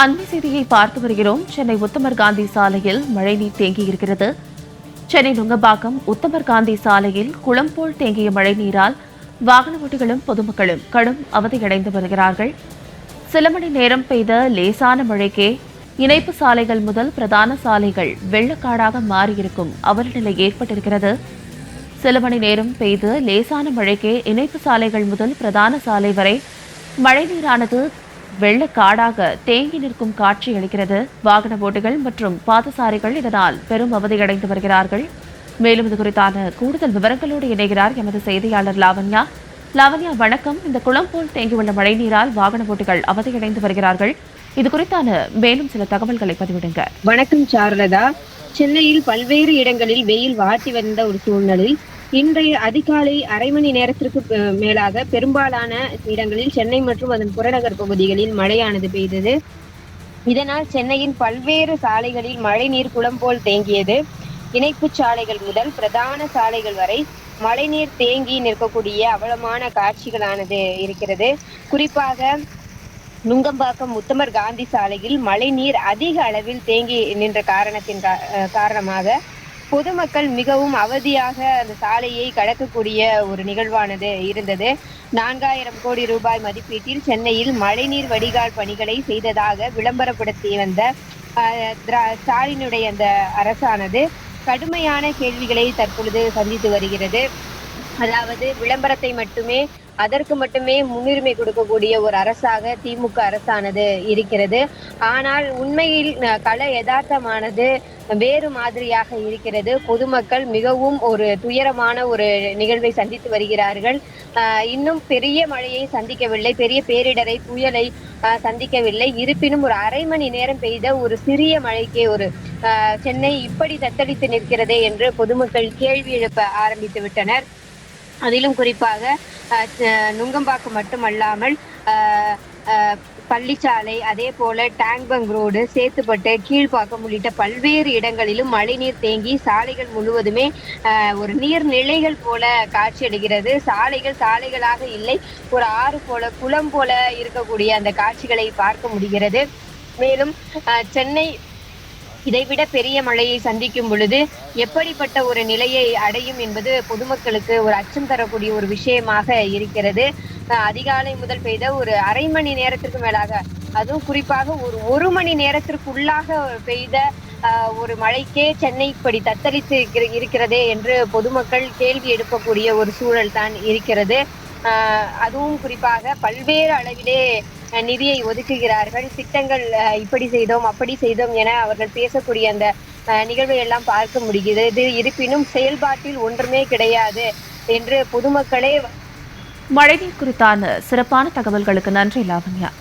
அண்மை செய்தியை பார்த்து வருகிறோம். சென்னை உத்தமர் காந்தி சாலையில் மழைநீர் தேங்கியிருக்கிறது. சென்னை நுங்கம்பாக்கம் உத்தமர் காந்தி சாலையில் குளம் போல் தேங்கிய மழைநீரால் வாகன ஓட்டிகளும் பொதுமக்களும் கடும் அவதியடைந்து வருகிறார்கள். சில மணி நேரம் பெய்த லேசான மழைக்கே இணைப்பு சாலைகள் முதல் பிரதான சாலைகள் வெள்ளக்காடாக மாறியிருக்கும் அவலநிலை ஏற்பட்டிருக்கிறது. சில மணி நேரம் பெய்த லேசான மழைக்கே இணைப்பு சாலைகள் முதல் பிரதான சாலை வரை மழைநீரானது வெள்ளக்காடாக தேங்கி நிற்கும் காட்சி அளிக்கிறது. வாகன ஓட்டிகள் மற்றும் பாதசாரிகள் இதனால் பெரும் அவதியடைந்து வருகிறார்கள். மேலும் இது குறித்தான கூடுதல் விவரங்களோடு இணைகிறார் எமது செய்தியாளர் லாவண்யா. லாவண்யா, வணக்கம். இந்த குளம் போல் தேங்கியுள்ள மழைநீரால் வாகன ஓட்டிகள் அவதியடைந்து வருகிறார்கள். இது குறித்தான மேலும் சில தகவல்களை பதிவிடுங்க. வணக்கம் சாரதா. சென்னையில் பல்வேறு இடங்களில் வெயில் வாட்டி வந்த ஒரு சூழ்நிலையில் இன்றைய அதிகாலை அரை மணி நேரத்திற்கு மேலாக பெரும்பாலான இடங்களில் சென்னை மற்றும் அதன் புறநகர் பகுதிகளில் மழையானது பெய்தது. இதனால் சென்னையின் பல்வேறு சாலைகளில் மழைநீர் குளம் போல் தேங்கியது. இணைப்பு சாலைகள் முதல் பிரதான சாலைகள் வரை மழைநீர் தேங்கி நிற்கக்கூடிய அவலமான காட்சிகளானது இருக்கிறது. குறிப்பாக நுங்கம்பாக்கம் உத்தமர் காந்தி சாலையில் மழைநீர் அதிக அளவில் தேங்கி நின்ற காரணமாக பொதுமக்கள் மிகவும் அவதியாக அந்த சாலையை கடக்கக்கூடிய ஒரு நிகழ்வானது இருந்தது. 4000 கோடி ரூபாய் மதிப்பீட்டில் சென்னையில் மழைநீர் வடிகால் பணிகளை செய்ததாக விளம்பரப்படுத்தி வந்த ஸ்டாலினுடைய அந்த அரசானது கடுமையான கேள்விகளை தற்பொழுது சந்தித்து வருகிறது. அதாவது விளம்பரத்தை மட்டுமே அதற்கு மட்டுமே முன்னுரிமை கொடுக்கக்கூடிய ஒரு அரசாக திமுக அரசானது இருக்கிறது. ஆனால் உண்மையில் கள யதார்த்தமானது வேறு மாதிரியாக இருக்கிறது. பொதுமக்கள் மிகவும் ஒரு துயரமான ஒரு நிகழ்வை சந்தித்து வருகிறார்கள். இன்னும் பெரிய மழையை சந்திக்கவில்லை, பெரிய பேரிடரை புயலை சந்திக்கவில்லை. இருப்பினும் ஒரு அரை மணி நேரம் பெய்த ஒரு சிறிய மழைக்கே ஒரு சென்னை இப்படி தத்தளித்து நிற்கிறதே என்று பொதுமக்கள் கேள்வி எழுப்ப ஆரம்பித்து விட்டனர். அதிலும் குறிப்பாக நுங்கம்பாக்கம் மட்டுமல்லாமல் பள்ளிச்சாலை, அதே போல டேங்பங் ரோடு, சேத்துப்பட்டு, கீழ்ப்பாக்கம் உள்ளிட்ட பல்வேறு இடங்களிலும் மழைநீர் தேங்கி சாலைகள் முழுவதுமே ஒரு நீர்நிலைகள் போல காட்சியளிக்கிறது. சாலைகளாக இல்லை, ஒரு ஆறு போல குளம் போல இருக்கக்கூடிய அந்த காட்சிகளை பார்க்க முடிகிறது. மேலும் சென்னை இதைவிட பெரிய மழையை சந்திக்கும் பொழுது எப்படிப்பட்ட ஒரு நிலையை அடையும் என்பது பொதுமக்களுக்கு ஒரு அச்சம் தரக்கூடிய ஒரு விஷயமாக இருக்கிறது. அதிகாலை முதல் பெய்த ஒரு அரை மணி நேரத்திற்கு மேலாக, அதுவும் குறிப்பாக ஒரு மணி நேரத்திற்குள்ளாக பெய்த ஒரு மழைக்கே சென்னை இப்படி தத்தளித்து இருக்கிறதே என்று பொதுமக்கள் கேள்வி எழுப்பக்கூடிய ஒரு சூழல் தான் இருக்கிறது. அதுவும் குறிப்பாக பல்வேறு அளவிலே நிதியை ஒதுக்குகிறார்கள். திட்டங்கள் இப்படி செய்தோம் அப்படி செய்தோம் என அவர்கள் பேசக்கூடிய அந்த நிகழ்வை எல்லாம் பார்க்க முடிகிறது. இருப்பினும் செயல்பாட்டில் ஒன்றுமே கிடையாது என்று பொதுமக்களே. மழைநீர் குறித்தான சிறப்பான தகவல்களுக்கு நன்றி லாவண்யா.